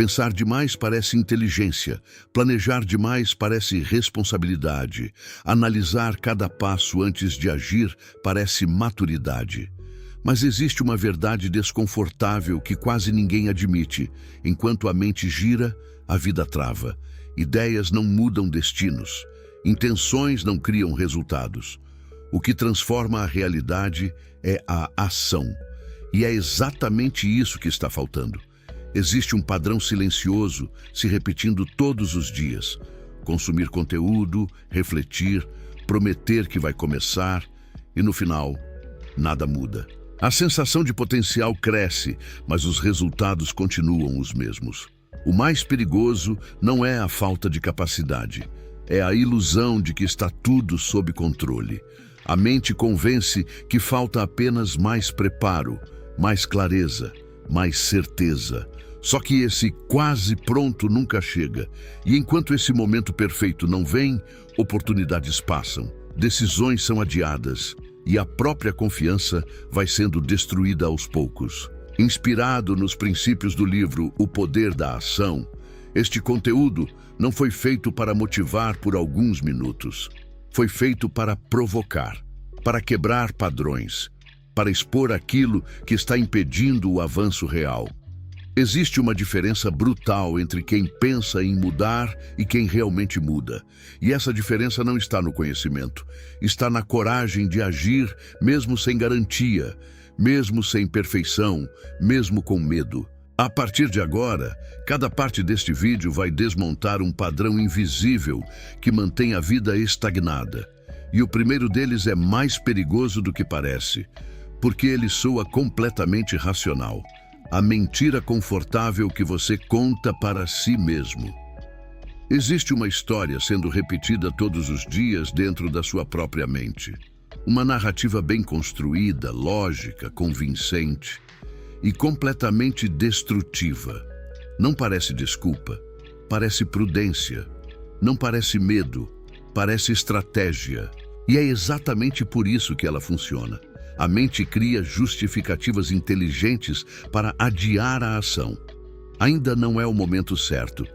Pensar demais parece inteligência, planejar demais parece responsabilidade, analisar cada passo antes de agir parece maturidade. Mas existe uma verdade desconfortável que quase ninguém admite. Enquanto a mente gira, a vida trava. Ideias não mudam destinos. Intenções não criam resultados. O que transforma a realidade é a ação. E é exatamente isso que está faltando. Existe um padrão silencioso se repetindo todos os dias. Consumir conteúdo, refletir, prometer que vai começar e no final, nada muda. A sensação de potencial cresce, mas os resultados continuam os mesmos. O mais perigoso não é a falta de capacidade, é a ilusão de que está tudo sob controle. A mente convence que falta apenas mais preparo, mais clareza, mais certeza. Só que esse quase pronto nunca chega. E enquanto esse momento perfeito não vem, oportunidades passam, decisões são adiadas e a própria confiança vai sendo destruída aos poucos. Inspirado nos princípios do livro O Poder da Ação, este conteúdo não foi feito para motivar por alguns minutos. Foi feito para provocar, para quebrar padrões, para expor aquilo que está impedindo o avanço real. Existe uma diferença brutal entre quem pensa em mudar e quem realmente muda. E essa diferença não está no conhecimento, está na coragem de agir mesmo sem garantia, mesmo sem perfeição, mesmo com medo. A partir de agora, cada parte deste vídeo vai desmontar um padrão invisível que mantém a vida estagnada. E o primeiro deles é mais perigoso do que parece, porque ele soa completamente racional. A mentira confortável que você conta para si mesmo. Existe uma história sendo repetida todos os dias dentro da sua própria mente. Uma narrativa bem construída, lógica, convincente e completamente destrutiva. Não parece desculpa, parece prudência. Não parece medo, parece estratégia. E é exatamente por isso que ela funciona. A mente cria justificativas inteligentes para adiar a ação. Ainda não é o momento certo.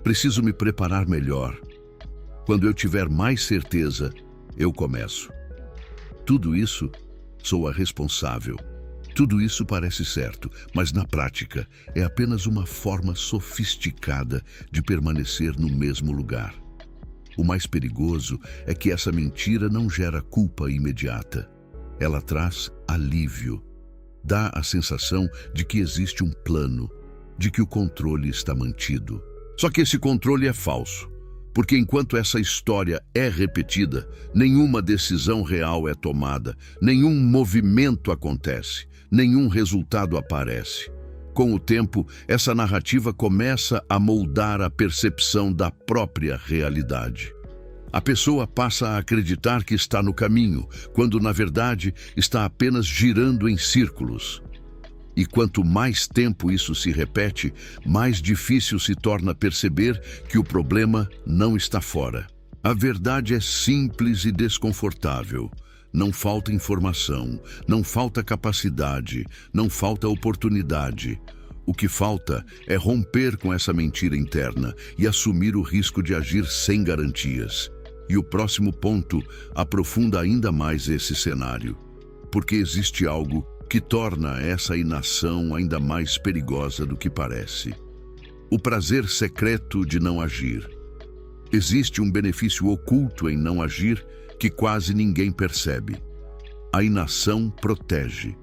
Preciso me preparar melhor. Quando eu tiver mais certeza, eu começo. Tudo isso, sou a responsável. Tudo isso parece certo, mas na prática é apenas uma forma sofisticada de permanecer no mesmo lugar. O mais perigoso é que essa mentira não gera culpa imediata. Ela traz alívio. Dá a sensação de que existe um plano, de que o controle está mantido. Só que esse controle é falso, porque enquanto essa história é repetida, nenhuma decisão real é tomada, nenhum movimento acontece, nenhum resultado aparece. Com o tempo, essa narrativa começa a moldar a percepção da própria realidade. A pessoa passa a acreditar que está no caminho, quando na verdade está apenas girando em círculos. E quanto mais tempo isso se repete, mais difícil se torna perceber que o problema não está fora. A verdade é simples e desconfortável. Não falta informação, não falta capacidade, não falta oportunidade. O que falta é romper com essa mentira interna e assumir o risco de agir sem garantias. E o próximo ponto aprofunda ainda mais esse cenário, porque existe algo que torna essa inação ainda mais perigosa do que parece. O prazer secreto de não agir. Existe um benefício oculto em não agir que quase ninguém percebe. A inação protege.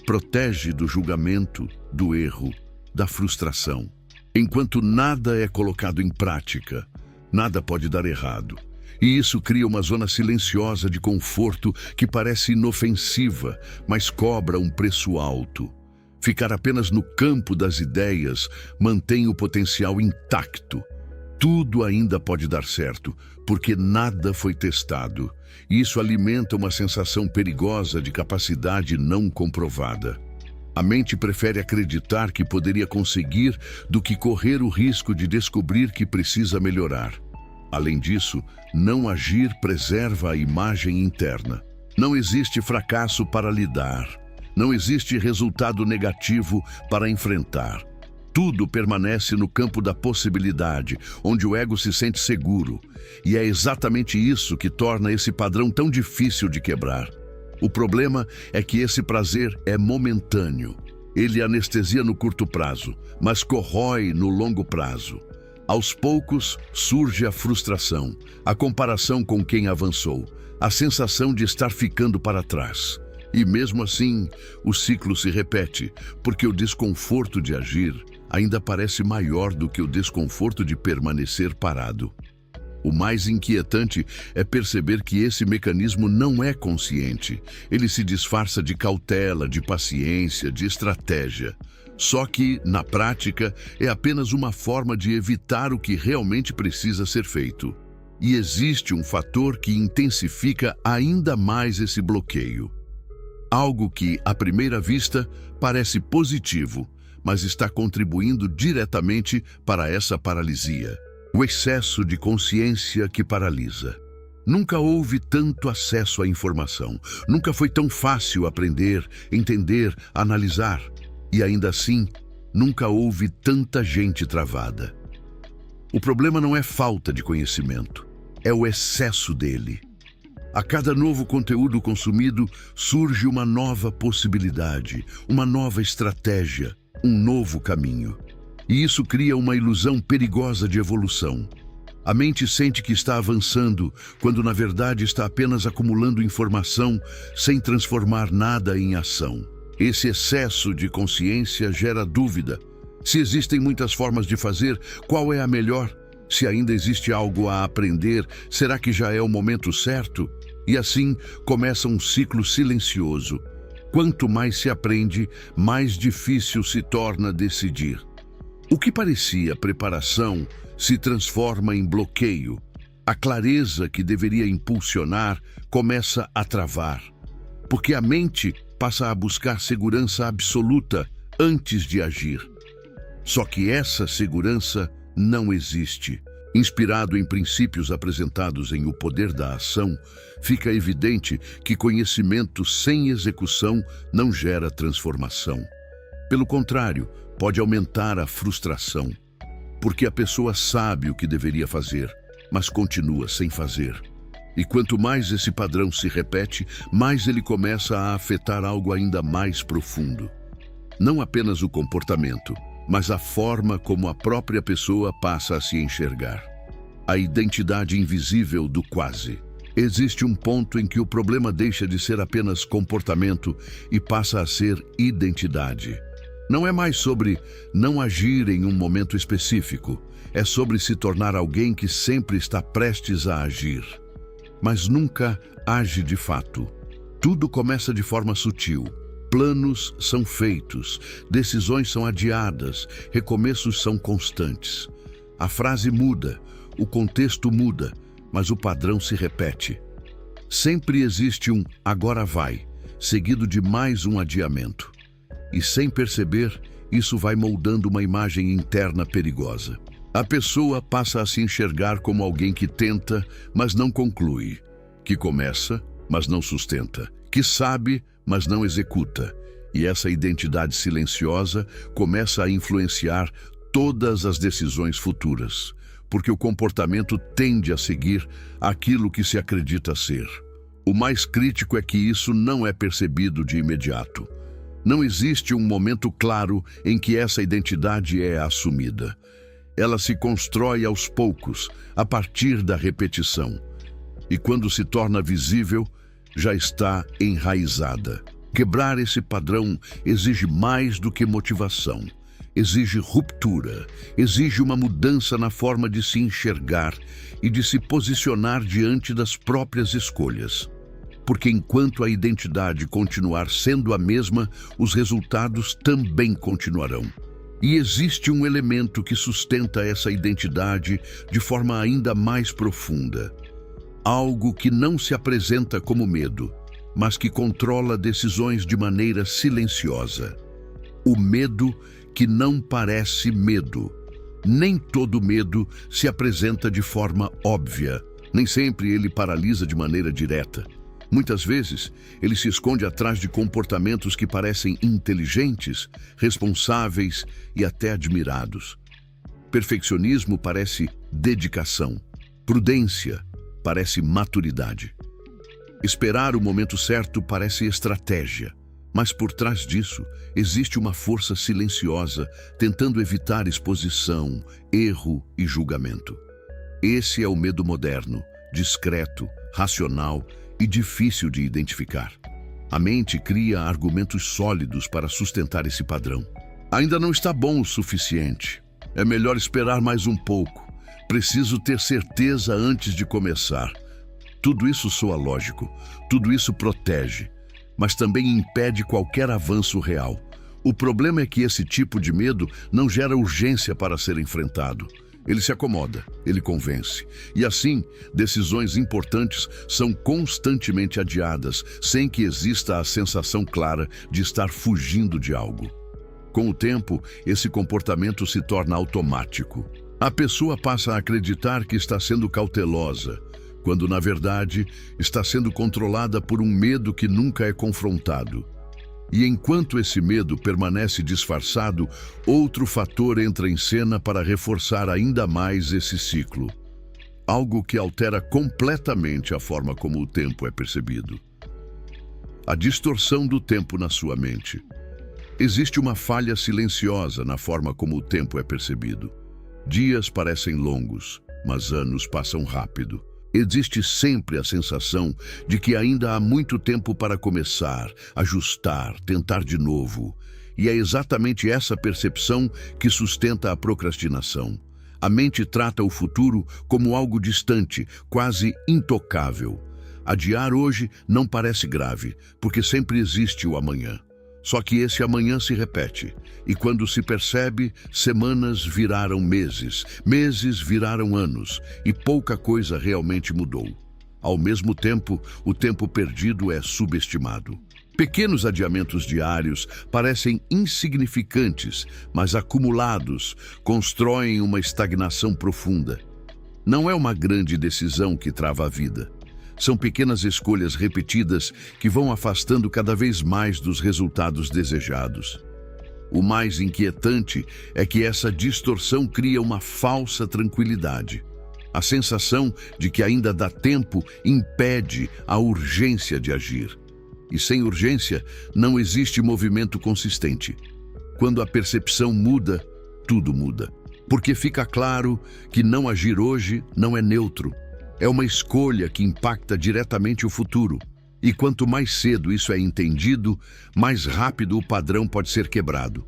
Protege do julgamento, do erro, da frustração. Enquanto nada é colocado em prática, nada pode dar errado. E isso cria uma zona silenciosa de conforto que parece inofensiva, mas cobra um preço alto. Ficar apenas no campo das ideias mantém o potencial intacto. Tudo ainda pode dar certo, porque nada foi testado. E isso alimenta uma sensação perigosa de capacidade não comprovada. A mente prefere acreditar que poderia conseguir do que correr o risco de descobrir que precisa melhorar. Além disso, não agir preserva a imagem interna. Não existe fracasso para lidar. Não existe resultado negativo para enfrentar. Tudo permanece no campo da possibilidade, onde o ego se sente seguro. E é exatamente isso que torna esse padrão tão difícil de quebrar. O problema é que esse prazer é momentâneo. Ele anestesia no curto prazo, mas corrói no longo prazo. Aos poucos surge a frustração, a comparação com quem avançou, a sensação de estar ficando para trás. E mesmo assim, o ciclo se repete, porque o desconforto de agir ainda parece maior do que o desconforto de permanecer parado. O mais inquietante é perceber que esse mecanismo não é consciente. Ele se disfarça de cautela, de paciência, de estratégia. Só que, na prática, é apenas uma forma de evitar o que realmente precisa ser feito. E existe um fator que intensifica ainda mais esse bloqueio. Algo que, à primeira vista, parece positivo, mas está contribuindo diretamente para essa paralisia. O excesso de consciência que paralisa. Nunca houve tanto acesso à informação. Nunca foi tão fácil aprender, entender, analisar. E ainda assim, nunca houve tanta gente travada. O problema não é falta de conhecimento, é o excesso dele. A cada novo conteúdo consumido, surge uma nova possibilidade, uma nova estratégia, um novo caminho. E isso cria uma ilusão perigosa de evolução. A mente sente que está avançando, quando na verdade está apenas acumulando informação sem transformar nada em ação. Esse excesso de consciência gera dúvida. Se existem muitas formas de fazer, qual é a melhor? Se ainda existe algo a aprender, será que já é o momento certo? E assim começa um ciclo silencioso. Quanto mais se aprende, mais difícil se torna decidir. O que parecia preparação se transforma em bloqueio. A clareza que deveria impulsionar começa a travar, porque a mente passa a buscar segurança absoluta antes de agir. Só que essa segurança não existe. Inspirado em princípios apresentados em O Poder da Ação, fica evidente que conhecimento sem execução não gera transformação. Pelo contrário, pode aumentar a frustração, porque a pessoa sabe o que deveria fazer, mas continua sem fazer. E quanto mais esse padrão se repete, mais ele começa a afetar algo ainda mais profundo. Não apenas o comportamento, mas a forma como a própria pessoa passa a se enxergar. A identidade invisível do quase. Existe um ponto em que o problema deixa de ser apenas comportamento e passa a ser identidade. Não é mais sobre não agir em um momento específico, é sobre se tornar alguém que sempre está prestes a agir, mas nunca age de fato. Tudo começa de forma sutil. Planos são feitos, decisões são adiadas, recomeços são constantes. A frase muda, o contexto muda, mas o padrão se repete. Sempre existe um agora vai, seguido de mais um adiamento. E sem perceber, isso vai moldando uma imagem interna perigosa. A pessoa passa a se enxergar como alguém que tenta, mas não conclui, que começa, mas não sustenta, que sabe, mas não executa. E essa identidade silenciosa começa a influenciar todas as decisões futuras, porque o comportamento tende a seguir aquilo que se acredita ser. O mais crítico é que isso não é percebido de imediato. Não existe um momento claro em que essa identidade é assumida. Ela se constrói aos poucos, a partir da repetição. E quando se torna visível, já está enraizada. Quebrar esse padrão exige mais do que motivação. Exige ruptura, exige uma mudança na forma de se enxergar e de se posicionar diante das próprias escolhas. Porque enquanto a identidade continuar sendo a mesma, os resultados também continuarão. E existe um elemento que sustenta essa identidade de forma ainda mais profunda. Algo que não se apresenta como medo, mas que controla decisões de maneira silenciosa. O medo que não parece medo. Nem todo medo se apresenta de forma óbvia. Nem sempre ele paralisa de maneira direta. Muitas vezes, ele se esconde atrás de comportamentos que parecem inteligentes, responsáveis e até admirados. Perfeccionismo parece dedicação. Prudência parece maturidade. Esperar o momento certo parece estratégia. Mas por trás disso, existe uma força silenciosa tentando evitar exposição, erro e julgamento. Esse é o medo moderno, discreto, racional e difícil de identificar. A mente cria argumentos sólidos para sustentar esse padrão. Ainda não está bom o suficiente. É melhor esperar mais um pouco. Preciso ter certeza antes de começar. Tudo isso soa lógico, tudo isso protege, mas também impede qualquer avanço real. O problema é que esse tipo de medo não gera urgência para ser enfrentado. Ele se acomoda, ele convence. E assim, decisões importantes são constantemente adiadas, sem que exista a sensação clara de estar fugindo de algo. Com o tempo, esse comportamento se torna automático. A pessoa passa a acreditar que está sendo cautelosa, quando, na verdade, está sendo controlada por um medo que nunca é confrontado. E enquanto esse medo permanece disfarçado, outro fator entra em cena para reforçar ainda mais esse ciclo. Algo que altera completamente a forma como o tempo é percebido. A distorção do tempo na sua mente. Existe uma falha silenciosa na forma como o tempo é percebido. Dias parecem longos, mas anos passam rápido. Existe sempre a sensação de que ainda há muito tempo para começar, ajustar, tentar de novo. E é exatamente essa percepção que sustenta a procrastinação. A mente trata o futuro como algo distante, quase intocável. Adiar hoje não parece grave, porque sempre existe o amanhã. Só que esse amanhã se repete, e quando se percebe, semanas viraram meses, meses viraram anos, e pouca coisa realmente mudou. Ao mesmo tempo, o tempo perdido é subestimado. Pequenos adiamentos diários parecem insignificantes, mas acumulados constroem uma estagnação profunda. Não é uma grande decisão que trava a vida. São pequenas escolhas repetidas que vão afastando cada vez mais dos resultados desejados. O mais inquietante é que essa distorção cria uma falsa tranquilidade. A sensação de que ainda dá tempo impede a urgência de agir. E sem urgência, não existe movimento consistente. Quando a percepção muda, tudo muda. Porque fica claro que não agir hoje não é neutro. É uma escolha que impacta diretamente o futuro. E quanto mais cedo isso é entendido, mais rápido o padrão pode ser quebrado.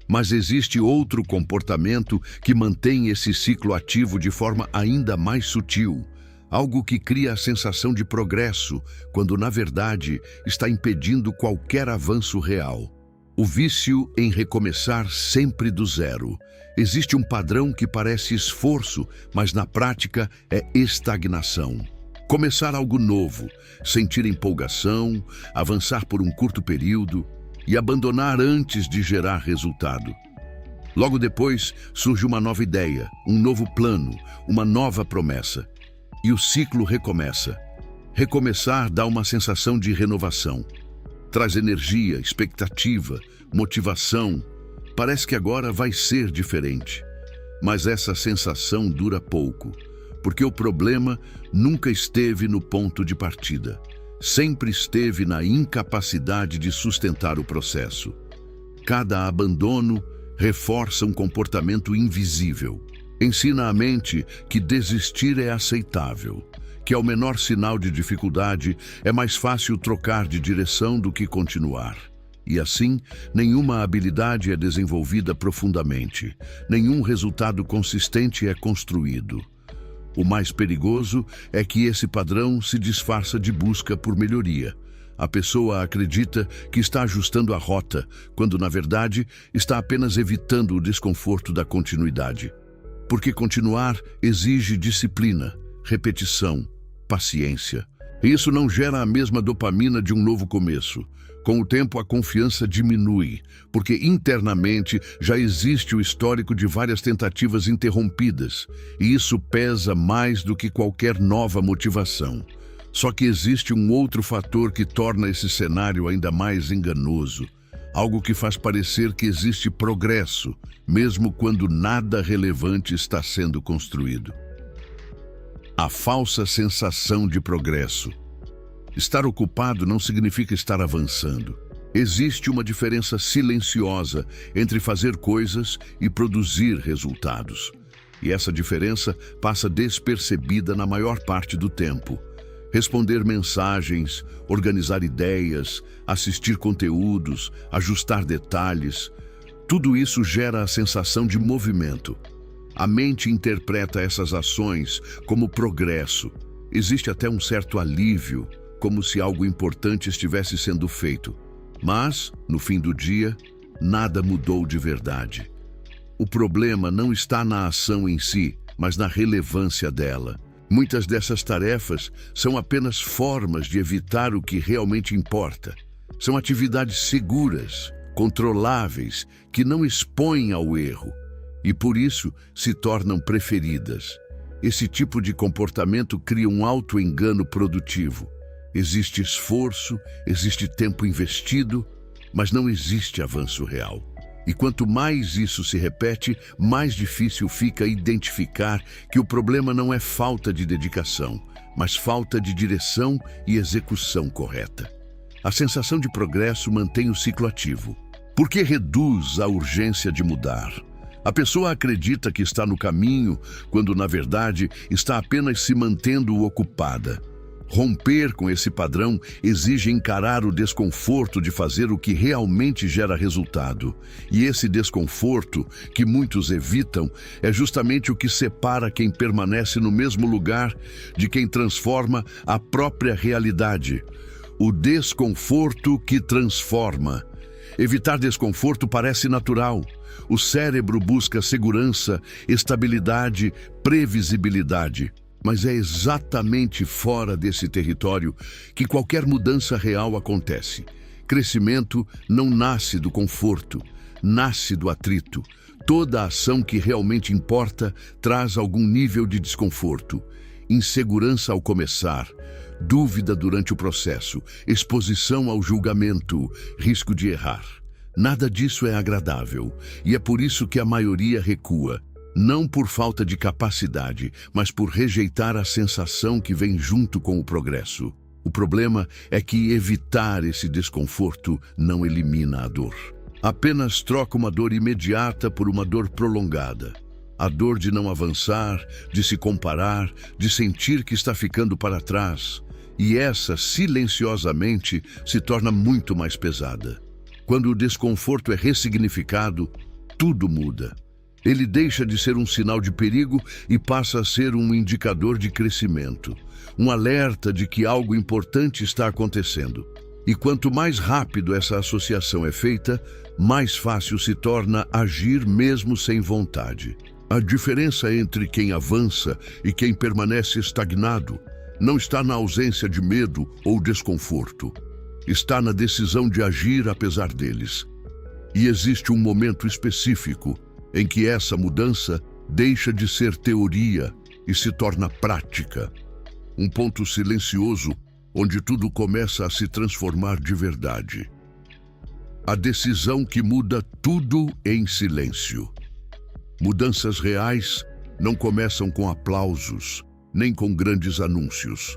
Mas existe outro comportamento que mantém esse ciclo ativo de forma ainda mais sutil. Algo que cria a sensação de progresso, quando na verdade está impedindo qualquer avanço real. O vício em recomeçar sempre do zero. Existe um padrão que parece esforço, mas na prática é estagnação. Começar algo novo, sentir empolgação, avançar por um curto período e abandonar antes de gerar resultado. Logo depois surge uma nova ideia, um novo plano, uma nova promessa. E o ciclo recomeça. Recomeçar dá uma sensação de renovação. Traz energia, expectativa, motivação. Parece que agora vai ser diferente. Mas essa sensação dura pouco, porque o problema nunca esteve no ponto de partida. Sempre esteve na incapacidade de sustentar o processo. Cada abandono reforça um comportamento invisível. Ensina a mente que desistir é aceitável, que ao menor sinal de dificuldade é mais fácil trocar de direção do que continuar. E assim, nenhuma habilidade é desenvolvida profundamente, nenhum resultado consistente é construído. O mais perigoso é que esse padrão se disfarça de busca por melhoria. A pessoa acredita que está ajustando a rota, quando na verdade está apenas evitando o desconforto da continuidade. Porque continuar exige disciplina, repetição, paciência. Isso não gera a mesma dopamina de um novo começo. Com o tempo, a confiança diminui, porque internamente já existe o histórico de várias tentativas interrompidas, e isso pesa mais do que qualquer nova motivação. Só que existe um outro fator que torna esse cenário ainda mais enganoso. Algo que faz parecer que existe progresso, mesmo quando nada relevante está sendo construído. A falsa sensação de progresso. Estar ocupado não significa estar avançando. Existe uma diferença silenciosa entre fazer coisas e produzir resultados. E essa diferença passa despercebida na maior parte do tempo. Responder mensagens, organizar ideias, assistir conteúdos, ajustar detalhes, tudo isso gera a sensação de movimento. A mente interpreta essas ações como progresso. Existe até um certo alívio, como se algo importante estivesse sendo feito. Mas, no fim do dia, nada mudou de verdade. O problema não está na ação em si, mas na relevância dela. Muitas dessas tarefas são apenas formas de evitar o que realmente importa. São atividades seguras, controláveis, que não expõem ao erro e, por isso, se tornam preferidas. Esse tipo de comportamento cria um auto-engano produtivo. Existe esforço, existe tempo investido, mas não existe avanço real. E quanto mais isso se repete, mais difícil fica identificar que o problema não é falta de dedicação, mas falta de direção e execução correta. A sensação de progresso mantém o ciclo ativo, porque reduz a urgência de mudar. A pessoa acredita que está no caminho, quando na verdade está apenas se mantendo ocupada. Romper com esse padrão exige encarar o desconforto de fazer o que realmente gera resultado. E esse desconforto, que muitos evitam, é justamente o que separa quem permanece no mesmo lugar de quem transforma a própria realidade. O desconforto que transforma. Evitar desconforto parece natural. O cérebro busca segurança, estabilidade, previsibilidade. Mas é exatamente fora desse território que qualquer mudança real acontece. Crescimento não nasce do conforto, nasce do atrito. Toda ação que realmente importa traz algum nível de desconforto. Insegurança ao começar, dúvida durante o processo, exposição ao julgamento, risco de errar. Nada disso é agradável, e é por isso que a maioria recua. Não por falta de capacidade, mas por rejeitar a sensação que vem junto com o progresso. O problema é que evitar esse desconforto não elimina a dor. Apenas troca uma dor imediata por uma dor prolongada. A dor de não avançar, de se comparar, de sentir que está ficando para trás. E essa, silenciosamente, se torna muito mais pesada. Quando o desconforto é ressignificado, tudo muda. Ele deixa de ser um sinal de perigo e passa a ser um indicador de crescimento, um alerta de que algo importante está acontecendo. E quanto mais rápido essa associação é feita, mais fácil se torna agir mesmo sem vontade. A diferença entre quem avança e quem permanece estagnado não está na ausência de medo ou desconforto. Está na decisão de agir apesar deles. E existe um momento específico em que essa mudança deixa de ser teoria e se torna prática. Um ponto silencioso onde tudo começa a se transformar de verdade. A decisão que muda tudo em silêncio. Mudanças reais não começam com aplausos, nem com grandes anúncios.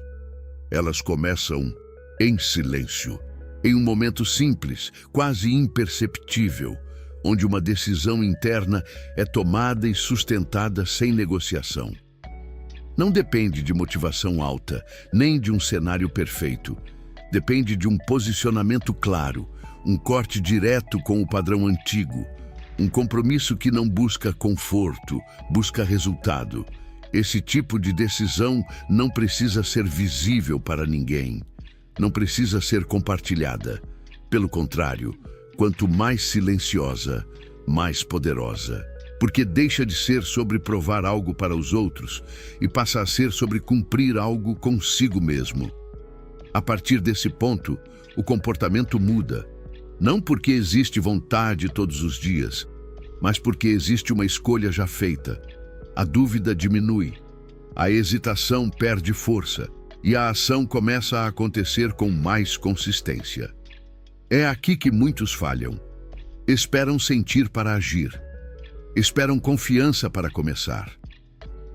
Elas começam em silêncio, em um momento simples, quase imperceptível, onde uma decisão interna é tomada e sustentada sem negociação. Não depende de motivação alta, nem de um cenário perfeito. Depende de um posicionamento claro, um corte direto com o padrão antigo, um compromisso que não busca conforto, busca resultado. Esse tipo de decisão não precisa ser visível para ninguém, não precisa ser compartilhada. Pelo contrário, quanto mais silenciosa, mais poderosa. Porque deixa de ser sobre provar algo para os outros e passa a ser sobre cumprir algo consigo mesmo. A partir desse ponto, o comportamento muda. Não porque existe vontade todos os dias, mas porque existe uma escolha já feita. A dúvida diminui, a hesitação perde força e a ação começa a acontecer com mais consistência. É aqui que muitos falham. Esperam sentir para agir. Esperam confiança para começar.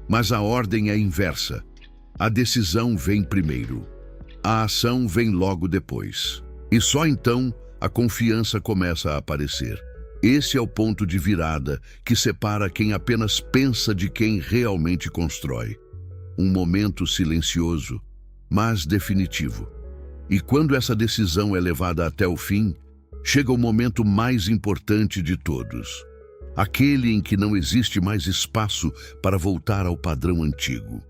Mas a ordem é inversa. A decisão vem primeiro. A ação vem logo depois. E só então a confiança começa a aparecer. Esse é o ponto de virada que separa quem apenas pensa de quem realmente constrói. Um momento silencioso, mas definitivo. E quando essa decisão é levada até o fim, chega o momento mais importante de todos. Aquele em que não existe mais espaço para voltar ao padrão antigo.